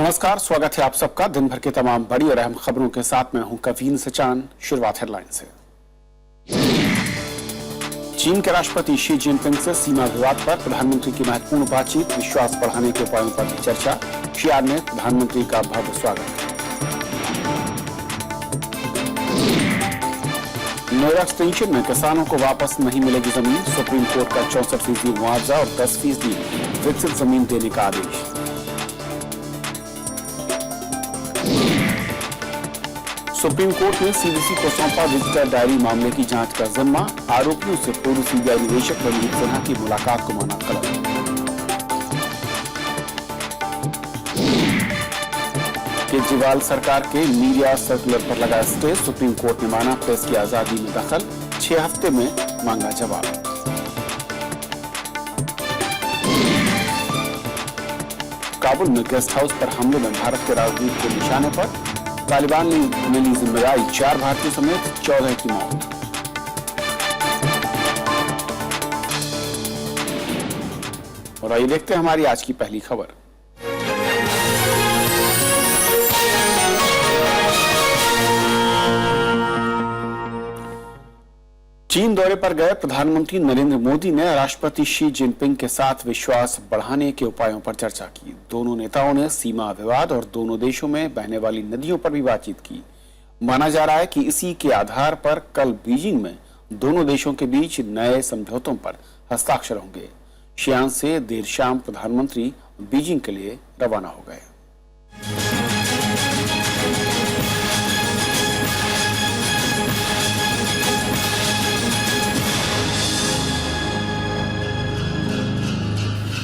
नमस्कार, स्वागत है आप सबका दिन भर के तमाम बड़ी और अहम खबरों के साथ। मैं हूं कवीन सचान। शुरुआत हेडलाइन से। चीन के राष्ट्रपति शी जिनपिंग से सीमा विवाद पर प्रधानमंत्री की महत्वपूर्ण बातचीत, विश्वास बढ़ाने के उपायों पर भी चर्चा। शियान ने प्रधानमंत्री का भव्य स्वागत। नोएडा एक्सटेंशन में किसानों को वापस नहीं मिलेगी जमीन, सुप्रीम कोर्ट का 64% मुआवजा और 10% विकसित जमीन देने का आदेश। सुप्रीम कोर्ट ने सीवीसी को सौंपा विजिटर डायरी मामले की जांच का जिम्मा, आरोपियों से पूर्व सीबीआई निदेशक रणदीप सिन्हा की मुलाकात को माना गलत। केजरीवाल सरकार के मीडिया सर्कुलर पर लगा स्टे, सुप्रीम कोर्ट ने माना प्रेस की आजादी में दखल, 6 हफ्ते में मांगा जवाब। काबुल में गेस्ट हाउस पर हमले में भारत के राजदूत के निशाने पर तालिबान ने मिली जिम्मेदारी, 4 भारतीयों समेत 14 की मौत। और आइए देखते हैं हमारी आज की पहली खबर। चीन दौरे पर गए प्रधानमंत्री नरेंद्र मोदी ने राष्ट्रपति शी जिनपिंग के साथ विश्वास बढ़ाने के उपायों पर चर्चा की। दोनों नेताओं ने सीमा विवाद और दोनों देशों में बहने वाली नदियों पर भी बातचीत की। माना जा रहा है कि इसी के आधार पर कल बीजिंग में दोनों देशों के बीच नए समझौतों पर हस्ताक्षर होंगे। शियान से देर शाम प्रधानमंत्री बीजिंग के लिए रवाना हो गए।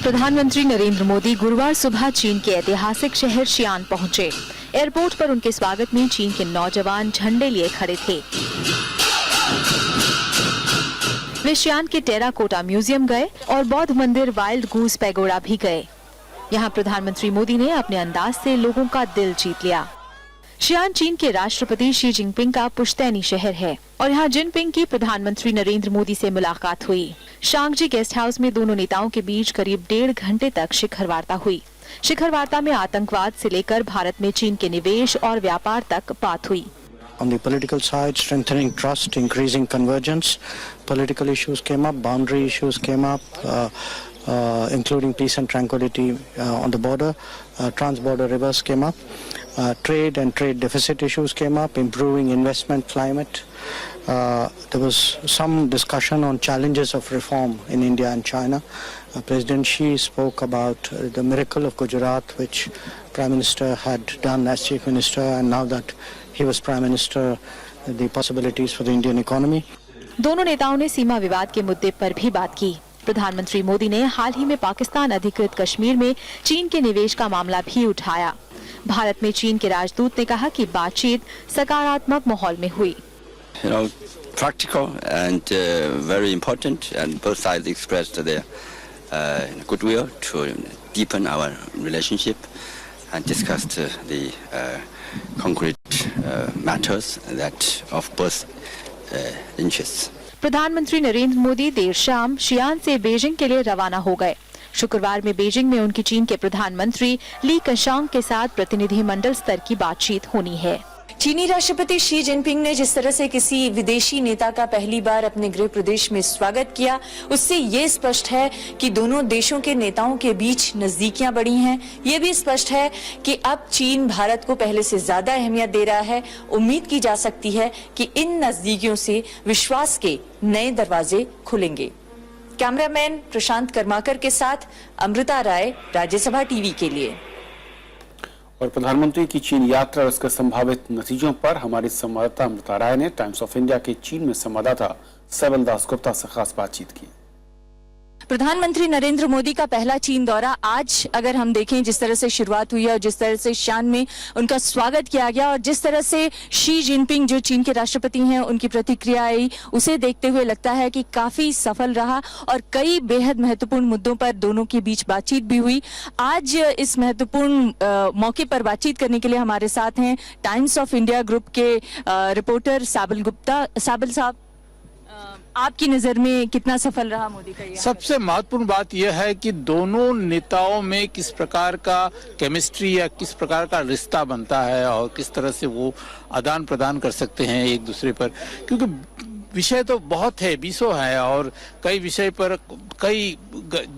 प्रधानमंत्री नरेंद्र मोदी गुरुवार सुबह चीन के ऐतिहासिक शहर शियान पहुंचे। एयरपोर्ट पर उनके स्वागत में चीन के नौजवान झंडे लिए खड़े थे। वे शियान के टेराकोटा म्यूजियम गए और बौद्ध मंदिर वाइल्ड गूस पैगोडा भी गए। यहां प्रधानमंत्री मोदी ने अपने अंदाज से लोगों का दिल जीत लिया। शियान चीन के राष्ट्रपति शी जिनपिंग का पुश्तैनी शहर है और यहाँ जिनपिंग की प्रधानमंत्री नरेंद्र मोदी से मुलाकात हुई। शांगजी गेस्ट हाउस में दोनों नेताओं के बीच करीब 1.5 घंटे तक शिखर वार्ता हुई। शिखर वार्ता में आतंकवाद से लेकर भारत में चीन के निवेश और व्यापार तक बात हुई। On the political side, strengthening trust, increasing convergence, political issues came up, boundary issues came up, including peace and tranquility on the border, trans-border rivers came up, trade and trade deficit issues came up, improving investment climate. There was some discussion on challenges of reform in India and China. President Xi spoke about the miracle of Gujarat, which Prime Minister had done as Chief Minister, and now that he was Prime Minister, the possibilities for the Indian economy. दोनों नेताओं ने सीमा विवाद के मुद्दे पर भी बात की। प्रधानमंत्री मोदी ने हाल ही में पाकिस्तान अधिकृत कश्मीर में चीन के निवेश का मामला भी उठाया। भारत में चीन के राजदूत ने कहा कि बातचीत सकारात्मक माहौल में हुई। Practical and very important, and both sides expressed their goodwill to deepen our relationship and discussed the concrete matters that of both interests. प्रधानमंत्री नरेंद्र मोदी देर शाम शियान से बीजिंग के लिए रवाना हो गए। शुक्रवार में बीजिंग में उनकी चीन के प्रधानमंत्री ली केशांग के साथ प्रतिनिधि मंडल स्तर की बातचीत होनी है। चीनी राष्ट्रपति शी जिनपिंग ने जिस तरह से किसी विदेशी नेता का पहली बार अपने गृह प्रदेश में स्वागत किया, उससे ये स्पष्ट है कि दोनों देशों के नेताओं के बीच नजदीकियां बढ़ी हैं। ये भी स्पष्ट है कि अब चीन भारत को पहले से ज्यादा अहमियत दे रहा है। उम्मीद की जा सकती है कि इन नजदीकियों से विश्वास के नए दरवाजे खुलेंगे। कैमरामैन प्रशांत कर्माकर के साथ अमृता राय, राज्यसभा टीवी के लिए। और प्रधानमंत्री की चीन यात्रा और इसके संभावित नतीजों पर हमारी संवाददाता अमृता राय ने टाइम्स ऑफ इंडिया के चीन में संवाददाता सैबल दास गुप्ता से खास बातचीत की। प्रधानमंत्री नरेंद्र मोदी का पहला चीन दौरा आज अगर हम देखें जिस तरह से शुरुआत हुई है और जिस तरह से शियान में उनका स्वागत किया गया और जिस तरह से शी जिनपिंग जो चीन के राष्ट्रपति हैं उनकी प्रतिक्रिया आई, उसे देखते हुए लगता है कि काफी सफल रहा और कई बेहद महत्वपूर्ण मुद्दों पर दोनों के बीच बातचीत भी हुई। आज इस महत्वपूर्ण मौके पर बातचीत करने के लिए हमारे साथ हैं टाइम्स ऑफ इंडिया ग्रुप के रिपोर्टर सैबल गुप्ता। सैबल साहब, आपकी नजर में कितना सफल रहा मोदी का ये? सबसे महत्वपूर्ण बात यह है कि दोनों नेताओं में किस प्रकार का केमिस्ट्री या किस प्रकार का रिश्ता बनता है और किस तरह से वो आदान प्रदान कर सकते हैं एक दूसरे पर, क्योंकि विषय तो बहुत है, 20 है और कई विषय पर कई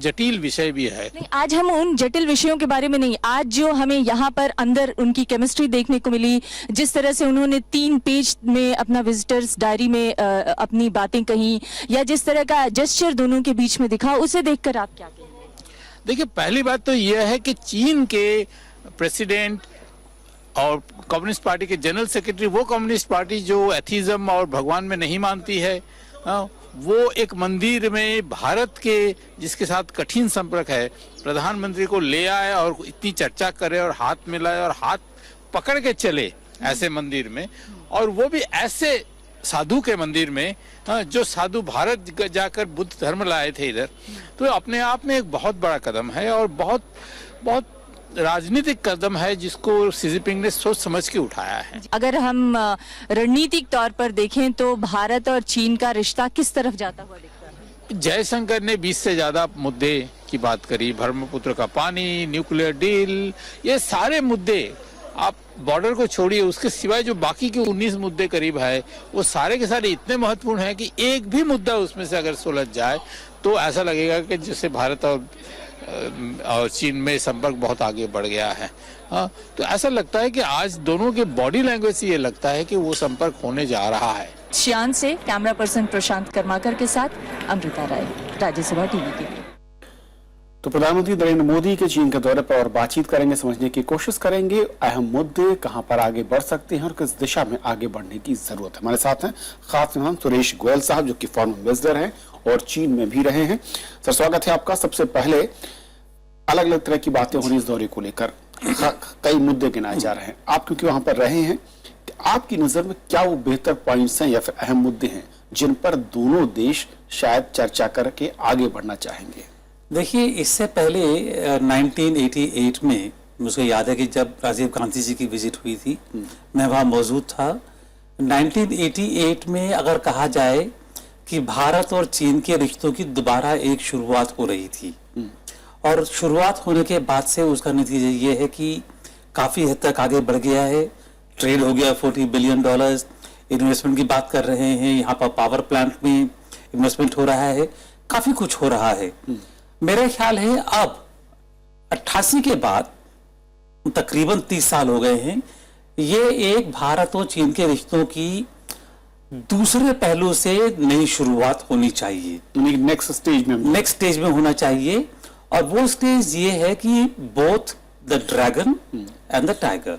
जटिल विषय भी है। नहीं, आज हम उन जटिल विषयों के बारे में नहीं, आज जो हमें यहाँ पर अंदर उनकी केमिस्ट्री देखने को मिली, जिस तरह से उन्होंने 3 पेज में अपना विजिटर्स डायरी में अपनी बातें कही, या जिस तरह का जेस्चर दोनों के बीच में दिखा, उसे देखकर आप क्या कहेंगे? देखिए, पहली बात तो यह है कि चीन के प्रेसिडेंट और कम्युनिस्ट पार्टी के जनरल सेक्रेटरी, वो कम्युनिस्ट पार्टी जो एथीज्म और भगवान में नहीं मानती है, वो एक मंदिर में भारत के जिसके साथ कठिन संपर्क है, प्रधानमंत्री को ले आए और इतनी चर्चा करे और हाथ मिलाए और हाथ पकड़ के चले ऐसे मंदिर में, और वो भी ऐसे साधु के मंदिर में, जो साधु भारत जाकर बुद्ध धर्म लाए थे इधर, तो अपने आप में एक बहुत बड़ा कदम है और बहुत बहुत राजनीतिक कदम है जिसको शी जिनपिंग ने सोच समझ के उठाया है। अगर हम रणनीतिक तौर पर देखें तो भारत और चीन का रिश्ता किस तरफ जाता हुआ दिखता है? जयशंकर ने 20 से ज्यादा मुद्दे की बात करी, ब्रह्मपुत्र का पानी, न्यूक्लियर डील, ये सारे मुद्दे, आप बॉर्डर को छोड़िए, उसके सिवाय जो बाकी के 19 मुद्दे करीब है, वो सारे के सारे इतने महत्वपूर्ण हैं कि एक भी मुद्दा उसमें से अगर सुलझ जाए तो ऐसा लगेगा कि जैसे भारत और चीन में संपर्क बहुत आगे बढ़ गया है। हाँ, तो ऐसा लगता है कि आज दोनों के बॉडी लैंग्वेज से ये लगता है कि वो संपर्क होने जा रहा है। शियान से कैमरा पर्सन प्रशांत कर्माकर के साथ अमृता राय, राज्यसभा टीवी के लिए। तो प्रधानमंत्री नरेंद्र मोदी के चीन के दौरे पर और बातचीत करेंगे, समझने की कोशिश करेंगे अहम मुद्दे कहां पर आगे बढ़ सकते हैं और किस दिशा में आगे बढ़ने की जरूरत है। हमारे साथ हैं खास मेहमान सुरेश गोयल साहब, जो कि फॉरेन एम्बेसडर हैं और चीन में भी रहे हैं। सर, स्वागत है आपका। सबसे पहले अलग अलग तरह की बातें हो रही इस दौरे को लेकर, कई मुद्दे गिनाए जा रहे हैं, आप क्योंकि वहां पर रहे हैं, आपकी नजर में क्या वो बेहतर पॉइंट्स हैं या फिर अहम मुद्दे हैं जिन पर दोनों देश शायद चर्चा करके आगे बढ़ना चाहेंगे? देखिए, इससे पहले 1988 में मुझे याद है कि जब राजीव गांधी जी की विजिट हुई थी, मैं वहाँ मौजूद था। 1988 में अगर कहा जाए कि भारत और चीन के रिश्तों की दोबारा एक शुरुआत हो रही थी, और शुरुआत होने के बाद से उसका नतीजा ये है कि काफ़ी हद तक आगे बढ़ गया है। ट्रेड हो गया, $40 बिलियन, इन्वेस्टमेंट की बात कर रहे हैं, यहाँ पर पावर प्लांट में इन्वेस्टमेंट हो रहा है, काफ़ी कुछ हो रहा है। मेरा ख्याल है अब 88 के बाद तकरीबन 30 साल हो गए हैं, ये एक भारत और चीन के रिश्तों की दूसरे पहलू से नई शुरुआत होनी चाहिए, नेक्स्ट स्टेज में होना चाहिए। और वो स्टेज ये है कि both the dragon and the tiger,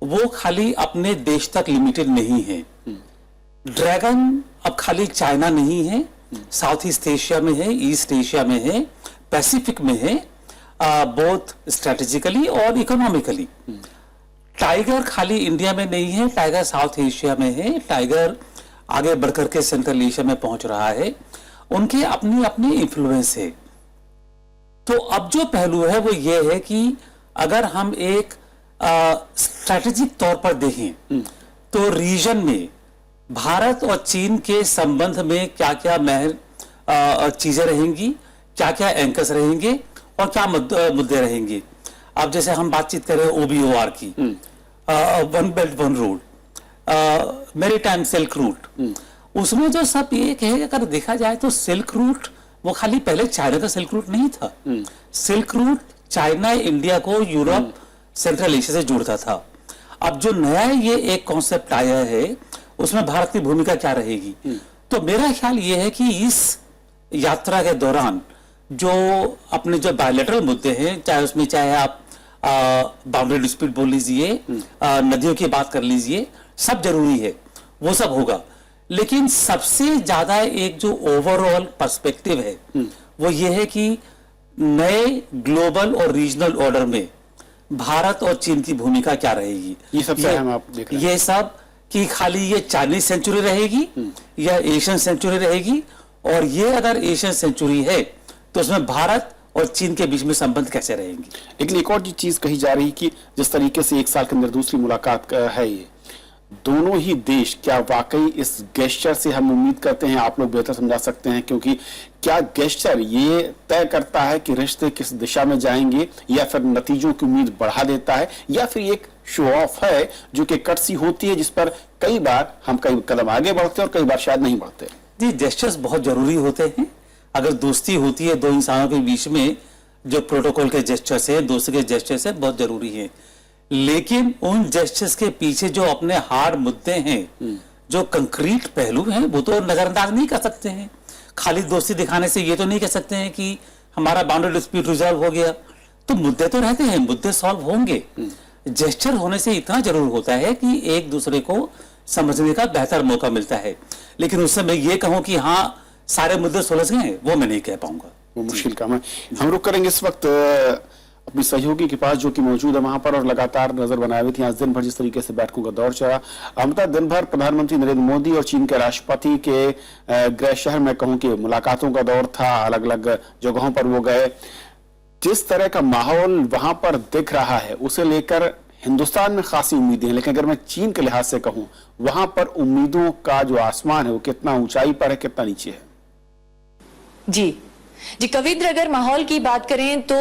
वो खाली अपने देश तक लिमिटेड नहीं है। ड्रैगन अब खाली चाइना नहीं है, साउथ ईस्ट एशिया में है, ईस्ट एशिया में है, पैसिफिक में है, बोथ स्ट्रेटेजिकली और इकोनॉमिकली। टाइगर खाली इंडिया में नहीं है, टाइगर साउथ एशिया में है, टाइगर आगे बढ़कर के सेंट्रल एशिया में पहुंच रहा है, उनके अपनी अपनी इन्फ्लुएंस है। तो अब जो पहलू है वो ये है कि अगर हम एक स्ट्रेटेजिक तौर पर देखें तो रीजन में भारत और चीन के संबंध में क्या क्या चीजें रहेंगी, क्या क्या एंकर्स रहेंगे और क्या मुद्दे रहेंगे। अब जैसे हम बातचीत कर रहे हैं OBOR की, one belt one road, maritime silk route, उसमें जो सब एक है, अगर देखा जाए तो सिल्क रूट वो खाली पहले चाइना का सिल्क रूट नहीं था। सिल्क रूट चाइना इंडिया को यूरोप सेंट्रल एशिया से जोड़ता था। अब जो नया ये एक कॉन्सेप्ट आया है उसमें भारत की भूमिका क्या रहेगी? तो मेरा ख्याल ये है कि इस यात्रा के दौरान जो अपने जो बायलैटरल मुद्दे हैं, चाहे आप बाउंड्री डिस्प्यूट बोल लीजिए, नदियों की बात कर लीजिए, सब जरूरी है, वो सब होगा। लेकिन सबसे ज्यादा एक जो ओवरऑल पर्सपेक्टिव है वो ये है कि नए ग्लोबल और रीजनल ऑर्डर में भारत और चीन की भूमिका क्या रहेगी। ये सबसे अहम आप देख रहे हैं। ये सब कि खाली ये चाइनीज सेंचुरी रहेगी या एशियन सेंचुरी रहेगी, और ये अगर एशियन सेंचुरी है तो उसमें भारत और चीन के बीच में संबंध कैसे रहेंगे। लेकिन एक और चीज कही जा रही कि जिस तरीके से एक साल के अंदर दूसरी मुलाकात है, ये दोनों ही देश क्या वाकई इस गेस्चर से हम उम्मीद करते हैं, आप लोग बेहतर समझा सकते हैं, क्योंकि क्या गेस्चर ये तय करता है कि रिश्ते किस दिशा में जाएंगे, या फिर नतीजों की उम्मीद बढ़ा देता है, या फिर एक शो ऑफ है जो कि कटसी होती है जिस पर कई बार हम कई कदम आगे बढ़ते हैं और कई बार शायद नहीं बढ़ते। जी, जेस्चर्स बहुत जरूरी होते हैं। अगर दोस्ती होती है दो इंसानों के बीच में, जो प्रोटोकॉल के जेस्चर्स है, दोस्ती के जेस्चर्स है, बहुत जरूरी है। लेकिन उन जेस्चर्स के पीछे जो अपने हार्ड मुद्दे हैं, जो कंक्रीट पहलू हैं, वो तो नजरअंदाज नहीं कर सकते हैं। खाली दोस्ती दिखाने से ये तो नहीं कह सकते हैं कि हमारा बाउंड्री डिस्प्यूट रिजॉल्व हो गया। तो मुद्दे तो रहते हैं, मुद्दे सॉल्व होंगे। जेस्चर होने से इतना जरूर होता है कि एक दूसरे को समझने का बेहतर मौका मिलता है। लेकिन उस समय ये कहूं कि हाँ सारे मुद्दे सुलझ गए, वो मैं नहीं कह पाऊंगा। वो मुश्किल काम है। हम रुक करेंगे इस वक्त अपनी सहयोगी के पास जो कि मौजूद है वहां पर, और लगातार नजर बनाए हुए थी आज दिन भर जिस तरीके से बैठकों का दौर चला। अमृता, दिन भर प्रधानमंत्री नरेंद्र मोदी और चीन के राष्ट्रपति के गृह शहर में कहूं कि मुलाकातों का दौर था, अलग अलग जगहों पर वो गए। जिस तरह का माहौल वहां पर दिख रहा है उसे लेकर हिंदुस्तान में खासी उम्मीदें हैं, लेकिन अगर मैं चीन के लिहाज से कहूं, वहां पर उम्मीदों का जो आसमान है वो कितना ऊंचाई पर है, कितना नीचे है? जी कविंद्र, अगर माहौल की बात करें तो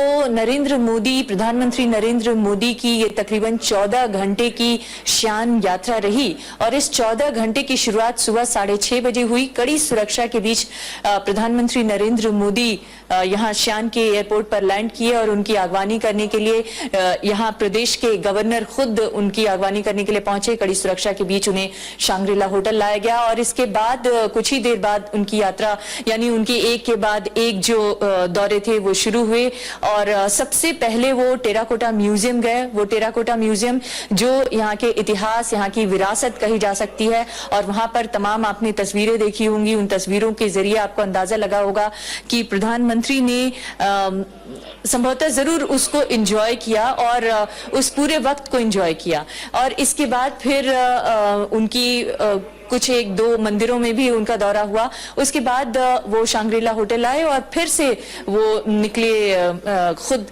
प्रधानमंत्री नरेंद्र मोदी की ये तकरीबन 14 घंटे की शान यात्रा रही, और इस 14 घंटे की शुरुआत सुबह 6:30 बजे हुई। कड़ी सुरक्षा के बीच प्रधानमंत्री नरेंद्र मोदी यहाँ शान के एयरपोर्ट पर लैंड किए और उनकी अगवानी करने के लिए यहाँ प्रदेश के गवर्नर खुद उनकी अगवानी करने के लिए पहुंचे। कड़ी सुरक्षा के बीच उन्हें शांग्रीला होटल लाया गया, और इसके बाद कुछ ही देर बाद उनकी यात्रा यानी उनके एक के बाद एक जो दौरे थे वो शुरू हुए। और सबसे पहले वो टेराकोटा म्यूजियम गए। वो टेराकोटा म्यूजियम जो यहाँ के इतिहास, यहाँ की विरासत कही जा सकती है, और वहां पर तमाम आपने तस्वीरें देखी होंगी। उन तस्वीरों के जरिए आपको अंदाजा लगा होगा कि प्रधानमंत्री ने संभवतः जरूर उसको एंजॉय किया और उस पूरे वक्त को एंजॉय किया। और इसके बाद फिर उनकी कुछ एक दो मंदिरों में भी उनका दौरा हुआ। उसके बाद वो शांग्रीला होटल आए और फिर से वो निकले खुद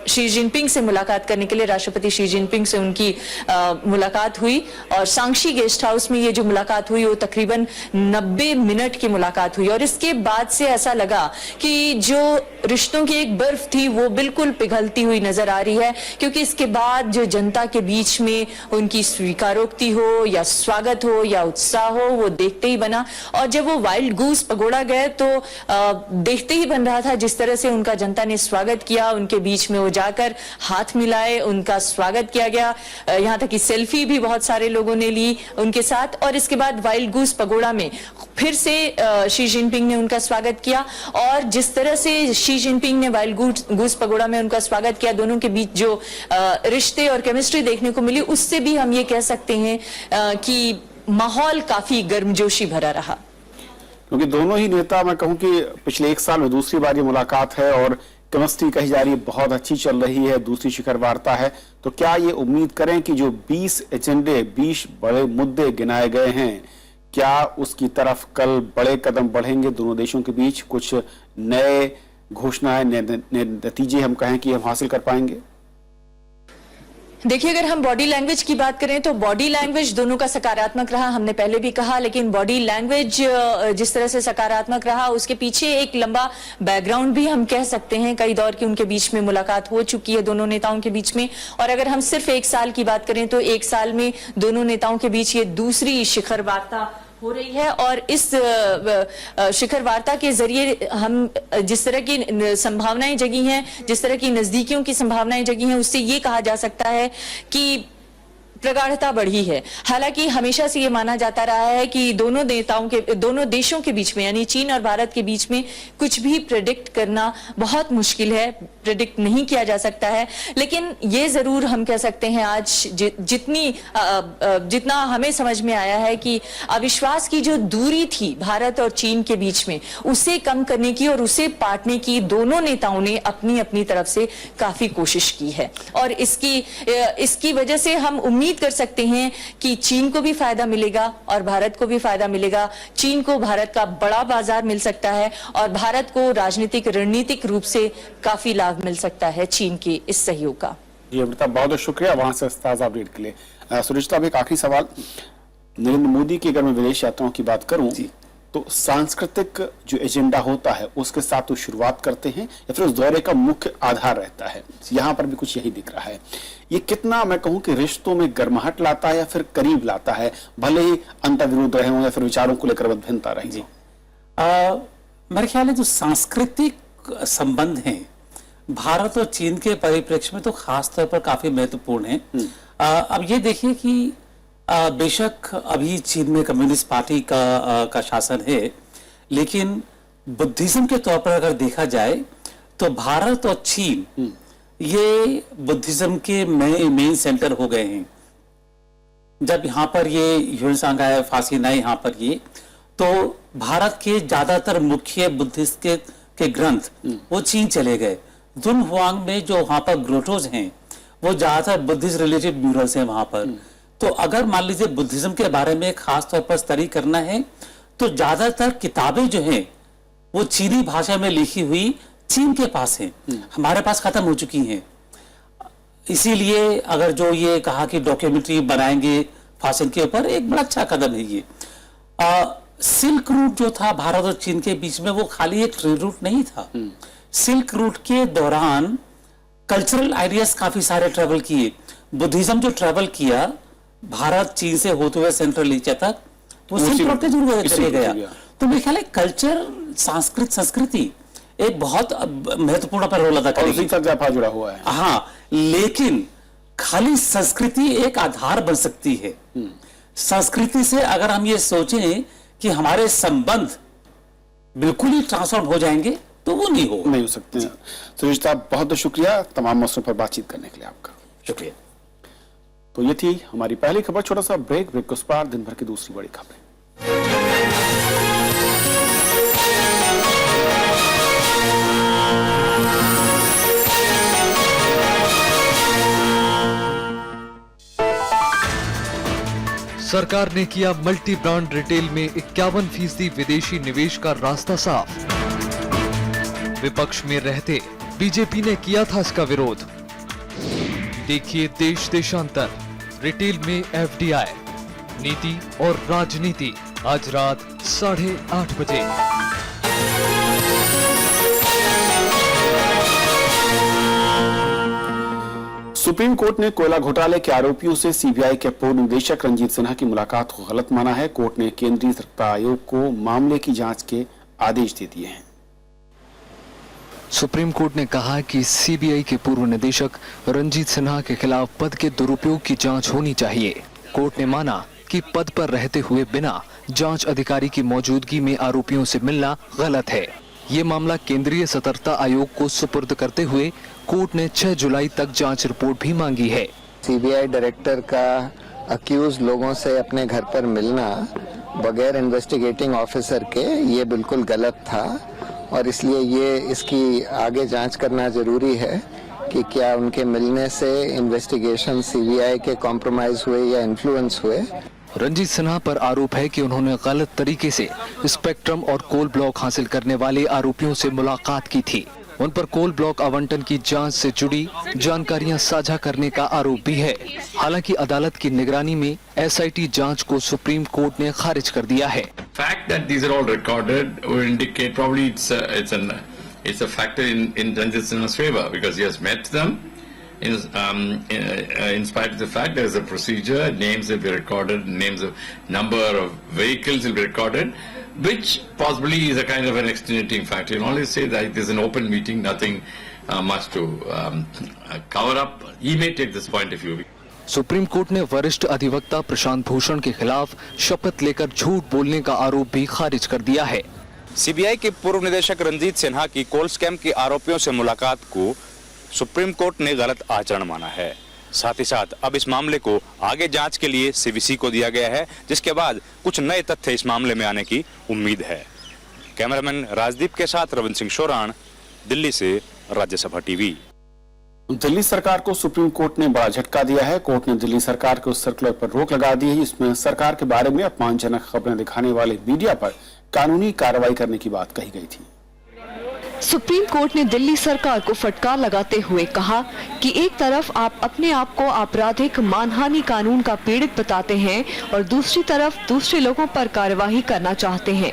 शी जिनपिंग से मुलाकात करने के लिए। राष्ट्रपति शी जिनपिंग से उनकी मुलाकात हुई, और सांक्षी गेस्ट हाउस में ये जो मुलाकात हुई वो तकरीबन 90 मिनट की मुलाकात हुई। और इसके बाद से ऐसा लगा कि जो रिश्तों की एक बर्फ थी वो बिल्कुल पिघलती हुई नजर आ रही है, क्योंकि इसके बाद जो जनता के बीच में उनकी स्वीकारोक्ति हो या स्वागत हो या उत्साह हो, वो देखते ही बना। और जब वो वाइल्ड गूस पगोड़ा गए तो देखते ही बन रहा था जिस तरह से उनका जनता ने स्वागत किया। उनके बीच में वो जाकर हाथ मिलाए, उनका स्वागत किया गया। यहाँ तक कि सेल्फी भी बहुत सारे लोगों ने ली उनके साथ। और इसके बाद वाइल्ड गूस पगोड़ा में फिर से शी जिनपिंग ने उनका स्वागत किया, और जिस तरह से शी जिनपिंग ने वाइल्ड गूस पगोड़ा में उनका स्वागत किया, दोनों के बीच जो रिश्ते और केमिस्ट्री देखने को मिली, उससे भी हम ये कह सकते हैं कि माहौल काफी गर्मजोशी भरा रहा। क्योंकि दोनों ही नेता, मैं कहूं कि पिछले 1 साल में दूसरी बार ये मुलाकात है और केमिस्ट्री कही जा रही है बहुत अच्छी चल रही है, दूसरी शिखर वार्ता है। तो क्या ये उम्मीद करें कि जो 20 एजेंडे, 20 बड़े मुद्दे गिनाए गए हैं, क्या उसकी तरफ कल बड़े कदम बढ़ेंगे दोनों देशों के बीच? कुछ नए घोषणाएं, नए नतीजे हम कहें कि हम हासिल कर पाएंगे? देखिए, अगर हम बॉडी लैंग्वेज की बात करें तो बॉडी लैंग्वेज दोनों का सकारात्मक रहा, हमने पहले भी कहा। लेकिन बॉडी लैंग्वेज जिस तरह से सकारात्मक रहा, उसके पीछे एक लंबा बैकग्राउंड भी हम कह सकते हैं। कई दौर की उनके बीच में मुलाकात हो चुकी है दोनों नेताओं के बीच में। और अगर हम सिर्फ 1 साल की बात करें तो 1 साल में दोनों नेताओं के बीच ये दूसरी शिखर वार्ता हो रही है। और इस शिखर वार्ता के जरिए हम जिस तरह की संभावनाएं जगी हैं, जिस तरह की नजदीकियों की संभावनाएं जगी हैं, उससे ये कहा जा सकता है कि प्रगाढ़ता बढ़ी है। हालांकि हमेशा से ये माना जाता रहा है कि दोनों देशों के बीच में यानी चीन और भारत के बीच में कुछ भी प्रेडिक्ट करना बहुत मुश्किल है, प्रेडिक्ट नहीं किया जा सकता है। लेकिन ये जरूर हम कह सकते हैं आज जितना हमें समझ में आया है कि अविश्वास की जो दूरी थी भारत और चीन के बीच में, उसे कम करने की और उसे पाटने की दोनों नेताओं ने अपनी अपनी तरफ से काफी कोशिश की है। और इसकी वजह से हम उम्मीद कर सकते हैं कि चीन को भी फायदा मिलेगा और भारत को भी फायदा मिलेगा। चीन को भारत का बड़ा बाजार मिल सकता है और भारत को राजनीतिक रणनीतिक रूप से काफी लाभ मिल सकता है चीन के इस सहयोग का। जी अमृता, बहुत बहुत शुक्रिया वहां से ताजा अपडेट के लिए। सुरेश, अब एक आखिरी सवाल, नरेंद्र मोदी की अगर मैं विदेश यात्राओं की बात करूं तो सांस्कृतिक जो एजेंडा होता है उसके साथ तो शुरुआत करते हैं या फिर उस दौरे का मुख्य आधार रहता है? यहाँ पर भी कुछ यही दिख रहा है। ये कितना मैं कहूं कि रिश्तों में गर्माहट लाता है या फिर करीब लाता है, भले ही अंतर्विरोध रहे हों या फिर विचारों को लेकर भिन्नता रही हो? मेरे ख्याल है जो सांस्कृतिक संबंध हैं भारत और चीन के परिप्रेक्ष्य में तो खास तौर पर काफी महत्वपूर्ण है। अब ये देखिए कि बेशक अभी चीन में कम्युनिस्ट पार्टी का शासन है, लेकिन बुद्धिज्म के तौर पर अगर देखा जाए तो भारत और चीन ये बुद्धिज्म के मेन सेंटर हो गए हैं। जब यहाँ पर ये ह्यूएन आया, फासिन आए यहाँ पर ये, तो भारत के ज्यादातर मुख्य बुद्धिस्ट के ग्रंथ वो चीन चले गए। दुन हुआंग में जो वहां पर ग्रोटोज हैं वो ज्यादातर बुद्धिस्ट रिलेटेड म्यूरल्स हैं वहां पर। तो अगर मान लीजिए बुद्धिज्म के बारे में खास तौर पर स्टडी करना है तो ज्यादातर किताबें जो हैं वो चीनी भाषा में लिखी हुई चीन के पास हैं, हमारे पास खत्म हो चुकी हैं। इसीलिए अगर जो ये कहा कि डॉक्यूमेंट्री बनाएंगे फासिन के ऊपर, एक बड़ा अच्छा कदम है ये। सिल्क रूट जो था भारत और चीन के बीच में वो खाली एक ट्रेड रूट नहीं था। सिल्क रूट के दौरान कल्चरल आइडियाज काफी सारे ट्रेवल किए। बुद्धिज्म जो ट्रेवल किया भारत चीन से होते हुए सेंट्रल एशिया तक, वो सिल्क रूट के जरूर चले गया। तो मेरे ख्याल है कल्चर, संस्कृति एक बहुत महत्वपूर्ण पर रोल अदा करेगी, जुड़ा हुआ है। हाँ, लेकिन खाली संस्कृति एक आधार बन सकती है। संस्कृति से अगर हम ये सोचें कि हमारे संबंध बिल्कुल ही ट्रांसफॉर्म हो जाएंगे तो वो नहीं हो सकते। सुरेश साहब, बहुत बहुत शुक्रिया तमाम मौसम पर बातचीत करने के लिए आपका। शुक्रिया। तो ये थी हमारी पहली खबर। छोटा सा ब्रेक के उस पार दिन भर की दूसरी बड़ी खबरें। सरकार ने किया मल्टी ब्रांड रिटेल में 51% विदेशी निवेश का रास्ता साफ। विपक्ष में रहते बीजेपी ने किया था इसका विरोध। देखिए देश देशांतर, रिटेल में एफडीआई, नीति और राजनीति, आज रात 8:30 बजे। सुप्रीम कोर्ट ने कोयला घोटाले के आरोपियों से सीबीआई के पूर्व निदेशक रंजीत सिन्हा की मुलाकात को गलत माना है। कोर्ट ने केंद्रीय सतर्कता आयोग को मामले की जांच के आदेश दे दिए हैं। सुप्रीम कोर्ट ने कहा कि सीबीआई के पूर्व निदेशक रंजीत सिन्हा के खिलाफ पद के दुरुपयोग की जांच होनी चाहिए। कोर्ट ने माना कि पद पर रहते हुए बिना जांच अधिकारी की मौजूदगी में आरोपियों से मिलना गलत है। ये मामला केंद्रीय सतर्कता आयोग को सुपुर्द करते हुए कोर्ट ने 6 जुलाई तक जांच रिपोर्ट भी मांगी है। सीबीआई डायरेक्टर का अक्यूज लोगों से अपने घर पर मिलना बगैर इन्वेस्टिगेटिंग ऑफिसर के, ये बिल्कुल गलत था और इसलिए ये इसकी आगे जांच करना जरूरी है कि क्या उनके मिलने से इन्वेस्टिगेशन सीबीआई के कॉम्प्रोमाइज हुए या इन्फ्लुएंस हुए। रंजीत सिन्हा पर आरोप है कि उन्होंने गलत तरीके से स्पेक्ट्रम और कोल ब्लॉक हासिल करने वाले आरोपियों से मुलाकात की थी। उन पर कोल ब्लॉक आवंटन की जांच से जुड़ी जानकारियां साझा करने का आरोप भी है। हालांकि अदालत की निगरानी में एसआईटी जांच को सुप्रीम कोर्ट ने खारिज कर दिया है। Fact that these are all recorded would indicate probably it's a factor in Ranjit Sinha's favor because he has met them. In spite of the fact there is a procedure, names will be recorded, names of number of vehicles will be recorded, which possibly is a kind of an extenuating factor. You'll only say that there's an open meeting, nothing much to cover up. He may take this point of view. Supreme court ने वरिष्ठ अधिवक्ता प्रशांत भूषण के खिलाफ शपथ लेकर झूठ बोलने का आरोप भी खारिज कर दिया है। सीबीआई के पूर्व निदेशक रंजीत सिन्हा की कोल स्कैम के आरोपियों से मुलाकात को सुप्रीम कोर्ट ने गलत आचरण माना है। साथ ही साथ अब इस मामले को आगे जांच के लिए सीवीसी को दिया गया है, जिसके बाद कुछ नए तथ्य इस मामले में आने की उम्मीद है। कैमरामैन राजदीप के साथ रविंद्र सिंह शोराण, दिल्ली से राज्यसभा टीवी। दिल्ली सरकार को सुप्रीम कोर्ट ने बड़ा झटका दिया है। कोर्ट ने दिल्ली सरकार के उस सर्कुलर पर रोक लगा दी है जिसमें सरकार के बारे में अपमानजनक खबरें दिखाने वाले मीडिया पर कानूनी कार्रवाई करने की बात कही गई थी। सुप्रीम कोर्ट ने दिल्ली सरकार को फटकार लगाते हुए कहा कि एक तरफ आप अपने आप को आपराधिक मानहानि कानून का पीड़ित बताते हैं और दूसरी तरफ दूसरे लोगों पर कार्यवाही करना चाहते हैं।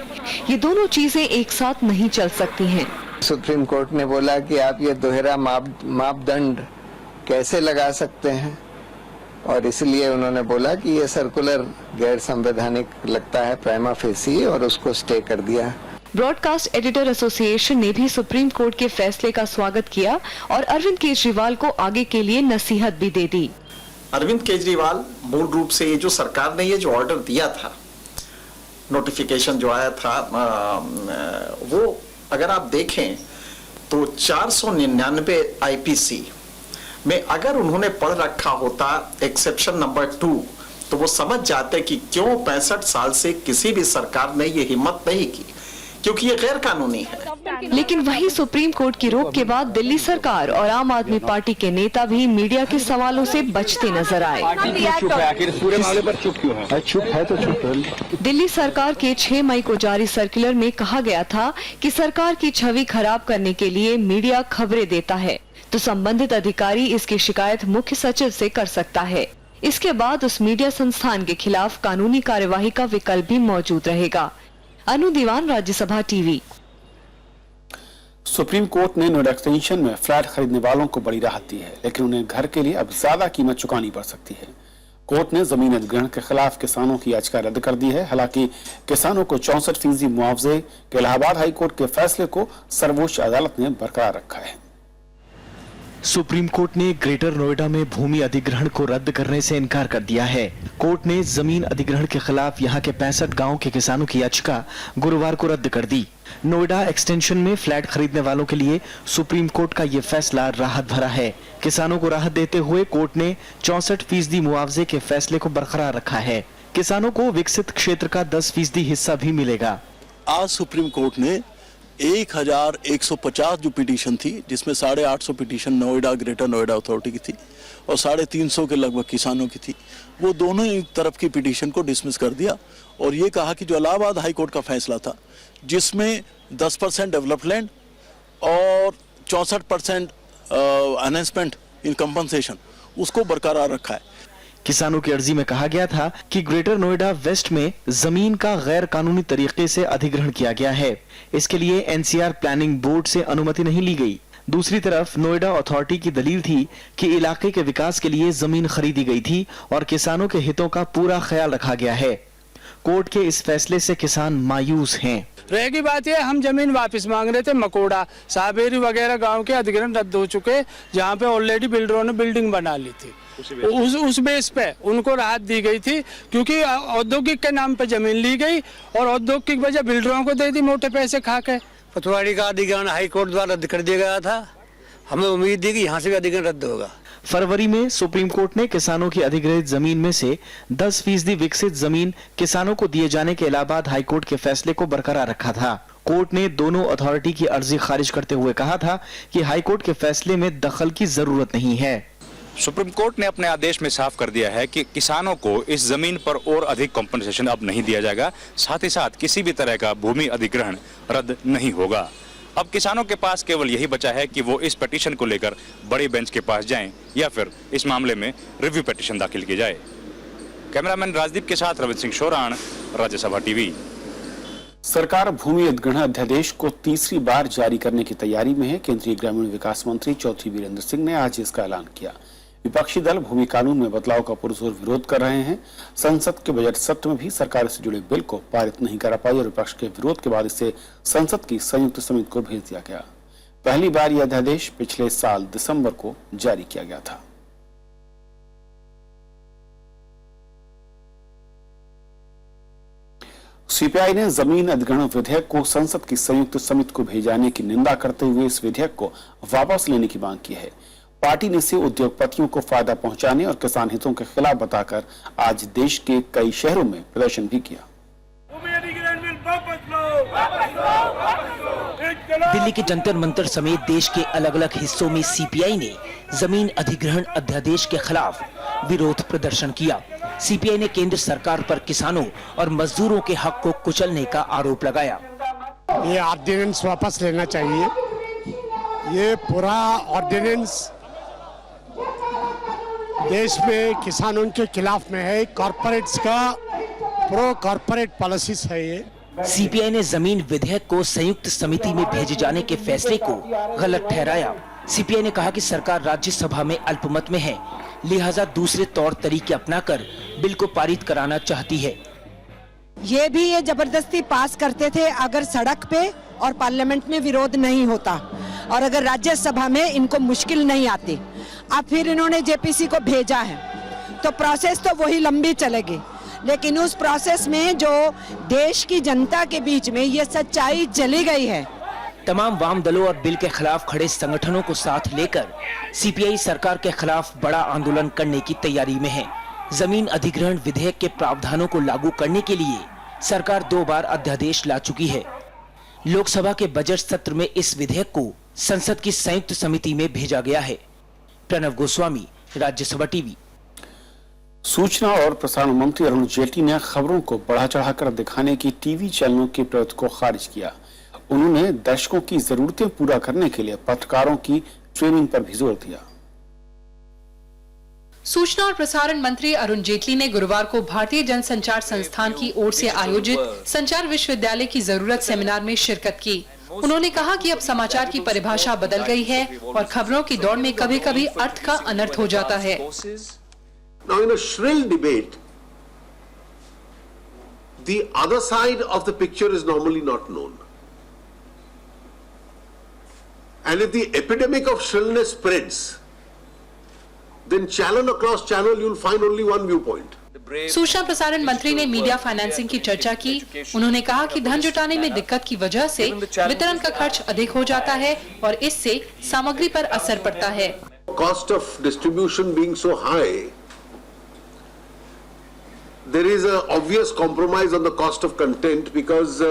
ये दोनों चीजें एक साथ नहीं चल सकती हैं। सुप्रीम कोर्ट ने बोला कि आप ये दोहरा मापदंड कैसे लगा सकते हैं, और इसलिए उन्होंने बोला कि ये सर्कुलर गैर संवैधानिक लगता है प्राइमा फेसी, और उसको स्टे कर दिया। ब्रॉडकास्ट एडिटर एसोसिएशन ने भी सुप्रीम कोर्ट के फैसले का स्वागत किया और अरविंद केजरीवाल को आगे के लिए नसीहत भी दे दी। अरविंद केजरीवाल मूल रूप से ये जो सरकार ने ये जो ऑर्डर दिया था, नोटिफिकेशन जो आया था, वो अगर आप देखें तो 499 आईपीसी में अगर उन्होंने पढ़ रखा होता एक्सेप्शन नंबर 2, तो वो समझ जाते कि क्यों 65 साल से किसी भी सरकार ने ये हिम्मत नहीं की, क्योंकि ये गैर कानूनी है। लेकिन वही सुप्रीम कोर्ट की रोक के बाद दिल्ली सरकार और आम आदमी पार्टी के नेता भी मीडिया के सवालों से बचते नजर आए। पूरे मामले पर चुप क्यों है? चुप है तो चुप। दिल्ली सरकार के 6 मई को जारी सर्कुलर में कहा गया था कि सरकार की छवि खराब करने के लिए मीडिया खबरें देता है तो संबंधित अधिकारी इसकी शिकायत मुख्य सचिव से कर सकता है। इसके बाद उस मीडिया संस्थान के खिलाफ कानूनी कार्यवाही का विकल्प भी मौजूद रहेगा। अनु दीवान, राज्यसभा टीवी। सुप्रीम कोर्ट ने नोएडा एक्सटेंशन में फ्लैट खरीदने वालों को बड़ी राहत दी है, लेकिन उन्हें घर के लिए अब ज्यादा कीमत चुकानी पड़ सकती है। कोर्ट ने जमीन अधिग्रहण के खिलाफ किसानों की याचिका रद्द कर दी है। हालांकि किसानों को 64% मुआवजे के इलाहाबाद हाईकोर्ट के फैसले को सर्वोच्च अदालत ने बरकरार रखा है। सुप्रीम कोर्ट ने ग्रेटर नोएडा में भूमि अधिग्रहण को रद्द करने से इनकार कर दिया है। कोर्ट ने जमीन अधिग्रहण के खिलाफ यहां के 65 गांव के किसानों की याचिका गुरुवार को रद्द कर दी। नोएडा एक्सटेंशन में फ्लैट खरीदने वालों के लिए सुप्रीम कोर्ट का ये फैसला राहत भरा है। किसानों को राहत देते हुए कोर्ट ने 64% मुआवजे के फैसले को बरकरार रखा है। किसानों को विकसित क्षेत्र का 10% हिस्सा भी मिलेगा। आज सुप्रीम कोर्ट ने 1150 जो पिटीशन थी, जिसमें 850 petition Noida greater Noida authority की थी और 350 के लगभग किसानों की थी, वो दोनों ही तरफ की पिटीशन को डिसमिस कर दिया और ये कहा कि जो इलाहाबाद हाई कोर्ट का फैसला था, जिसमें 10% डेवलपमेंट और 64% एनहेंसमेंट इन कंपनसेशन, उसको बरकरार रखा है। किसानों की अर्जी में कहा गया था कि ग्रेटर नोएडा वेस्ट में जमीन का गैर कानूनी तरीके से अधिग्रहण किया गया है। इसके लिए एनसीआर प्लानिंग बोर्ड से अनुमति नहीं ली गई। दूसरी तरफ नोएडा अथॉरिटी की दलील थी कि इलाके के विकास के लिए जमीन खरीदी गई थी और किसानों के हितों का पूरा ख्याल रखा गया है। कोर्ट के इस फैसले से किसान मायूस हैं। रहेगी बात ये, हम जमीन वापस मांग रहे थे। मकोड़ा, साबेरी वगैरह गांव के अधिग्रहण रद्द हो चुके, जहां पे ऑलरेडी बिल्डरों ने बिल्डिंग बना ली थी। उस बेस पे उनको राहत दी गई थी, क्योंकि औद्योगिक के नाम पे जमीन ली गई और औद्योगिक वजह बिल्डरों को दे दी मोटे पैसे खा के। पटवारी का अधिग्रहण हाई कोर्ट द्वारा रद्द कर दिया गया था। हमें उम्मीद थी कि यहाँ से भी अधिग्रहण रद्द होगा। फरवरी में सुप्रीम कोर्ट ने किसानों की अधिग्रहित जमीन में से 10% विकसित जमीन किसानों को दिए जाने के इलाहाबाद हाईकोर्ट के फैसले को बरकरार रखा था। कोर्ट ने दोनों अथॉरिटी की अर्जी खारिज करते हुए कहा था कि हाईकोर्ट के फैसले में दखल की जरूरत नहीं है। सुप्रीम कोर्ट ने अपने आदेश में साफ कर दिया है कि किसानों को इस जमीन पर और अधिक कॉम्पनसेशन अब नहीं दिया जाएगा। साथ ही साथ किसी भी तरह का भूमि अधिग्रहण रद्द नहीं होगा। अब किसानों के पास केवल यही बचा है कि वो इस पिटीशन को लेकर बड़ी बेंच के पास जाएं या फिर इस मामले में रिव्यू पिटीशन दाखिल की जाए। कैमरामैन राजदीप के साथ रविंद्र सिंह शोरान, राज्यसभा टीवी। सरकार भूमि अधिग्रहण अध्यादेश को तीसरी बार जारी करने की तैयारी में है। केंद्रीय ग्रामीण विकास मंत्री चौधरी वीरेंद्र सिंह ने आज इसका ऐलान किया। विपक्षी दल भूमि कानून में बदलाव का पुरजोर विरोध कर रहे हैं। संसद के बजट सत्र में भी सरकार से जुड़े बिल को पारित नहीं कर पाई और विपक्ष के विरोध के बाद इसे संसद की संयुक्त समिति को भेज दिया गया। पहली बार यह अध्यादेश पिछले साल दिसंबर को जारी किया गया था। सीपीआई ने जमीन अधिग्रहण विधेयक को संसद की संयुक्त समिति को भेजाने की निंदा करते हुए इस विधेयक को वापस लेने की मांग की है। पार्टी ने इसे उद्योगपतियों को फायदा पहुंचाने और किसान हितों के खिलाफ बताकर आज देश के कई शहरों में प्रदर्शन भी किया। दिल्ली के जंतर मंतर समेत देश के अलग अलग हिस्सों में सीपीआई ने जमीन अधिग्रहण अध्यादेश के खिलाफ विरोध प्रदर्शन किया। सीपीआई ने केंद्र सरकार पर किसानों और मजदूरों के हक को कुचलने का आरोप लगाया। ये ऑर्डिनेंस वापस लेना चाहिए ये पूरा ऑर्डिनेंस देश में किसानों के खिलाफ में है। कॉरपोरेट्स का प्रो कॉरपोरेट पॉलिसीज है ये। सीपीआई ने जमीन विधेयक को संयुक्त समिति में भेजे जाने के फैसले को गलत ठहराया। सीपीआई ने कहा कि सरकार राज्यसभा में अल्पमत में है, लिहाजा दूसरे तौर तरीके अपनाकर बिल को पारित कराना चाहती है। ये भी ये जबरदस्ती पास करते थे अगर सड़क पे और पार्लियामेंट में विरोध नहीं होता और अगर राज्यसभा में इनको मुश्किल नहीं आती। अब फिर इन्होंने जेपीसी को भेजा है तो प्रोसेस तो वही लंबी चलेगी, लेकिन उस प्रोसेस में जो देश की जनता के बीच में ये सच्चाई चली गई है। तमाम वाम दलों और बिल के खिलाफ खड़े संगठनों को साथ लेकर सीपीआई सरकार के खिलाफ बड़ा आंदोलन करने की तैयारी में है। जमीन अधिग्रहण विधेयक के प्रावधानों को लागू करने के लिए सरकार 2 बार अध्यादेश ला चुकी है। लोकसभा के बजट सत्र में इस विधेयक को संसद की संयुक्त समिति में भेजा गया है। प्रणव गोस्वामी, राज्यसभा टीवी। सूचना और प्रसारण मंत्री अरुण जेटली ने खबरों को बढ़ा चढ़ाकर दिखाने की टीवी चैनलों की प्रवृत्ति को खारिज किया। उन्होंने दर्शकों की जरूरतें पूरा करने के लिए पत्रकारों की ट्रेनिंग पर भी जोर दिया। सूचना और प्रसारण मंत्री अरुण जेटली ने गुरुवार को भारतीय जनसंचार संस्थान की ओर से आयोजित संचार विश्वविद्यालय की जरूरत सेमिनार में शिरकत की। उन्होंने कहा कि अब समाचार की परिभाषा बदल गई है और खबरों की दौड़ में कभी-कभी अर्थ का अनर्थ हो जाता है। Now, in a shrill debate, the other side of the picture is normally not known. And if the epidemic of shrillness spreads, then channel across channel you'll find only one viewpoint. सूचना प्रसारण मंत्री ने media financing की चर्चा की। उन्होंने कहा कि धन जुटाने में दिक्कत की वजह से वितरण का खर्च अधिक हो जाता है और इससे सामग्री पर असर पड़ता है। Cost of distribution being so high, there is an obvious compromise on the cost of content because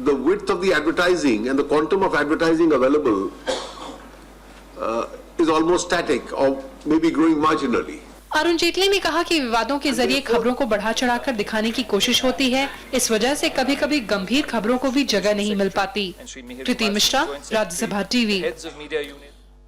the width of the advertising and the quantum of advertising available is almost static or maybe growing marginally. Arun Jaitley ने कहा कि विवादों के जरिए खबरों को बढ़ा चढ़ाकर दिखाने की कोशिश होती है। इस वजह से कभी-कभी गंभीर खबरों को भी जगह नहीं मिल पाती। प्रीति मिश्रा, राज्यसभा टीवी।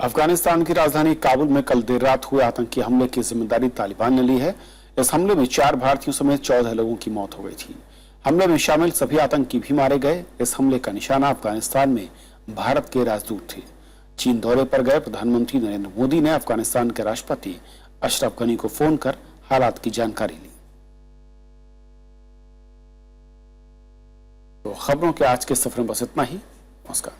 अफगानिस्तान की राजधानी काबुल में कल देर रात हुए आतंकी हमले की जिम्मेदारी तालिबान ने ली है। इस हमले में 4 भारतीयों समेत 14 लोगों की मौत हो गई थी। हमले में शामिल सभी आतंकी भी मारे गए। इस हमले का निशाना अफगानिस्तान में भारत के राजदूत थे। चीन दौरे पर गए प्रधानमंत्री नरेंद्र मोदी ने अफगानिस्तान के राष्ट्रपति अशरफ गनी को फोन कर हालात की जानकारी ली। तो खबरों के आज के सफर में बस इतना ही। नमस्कार।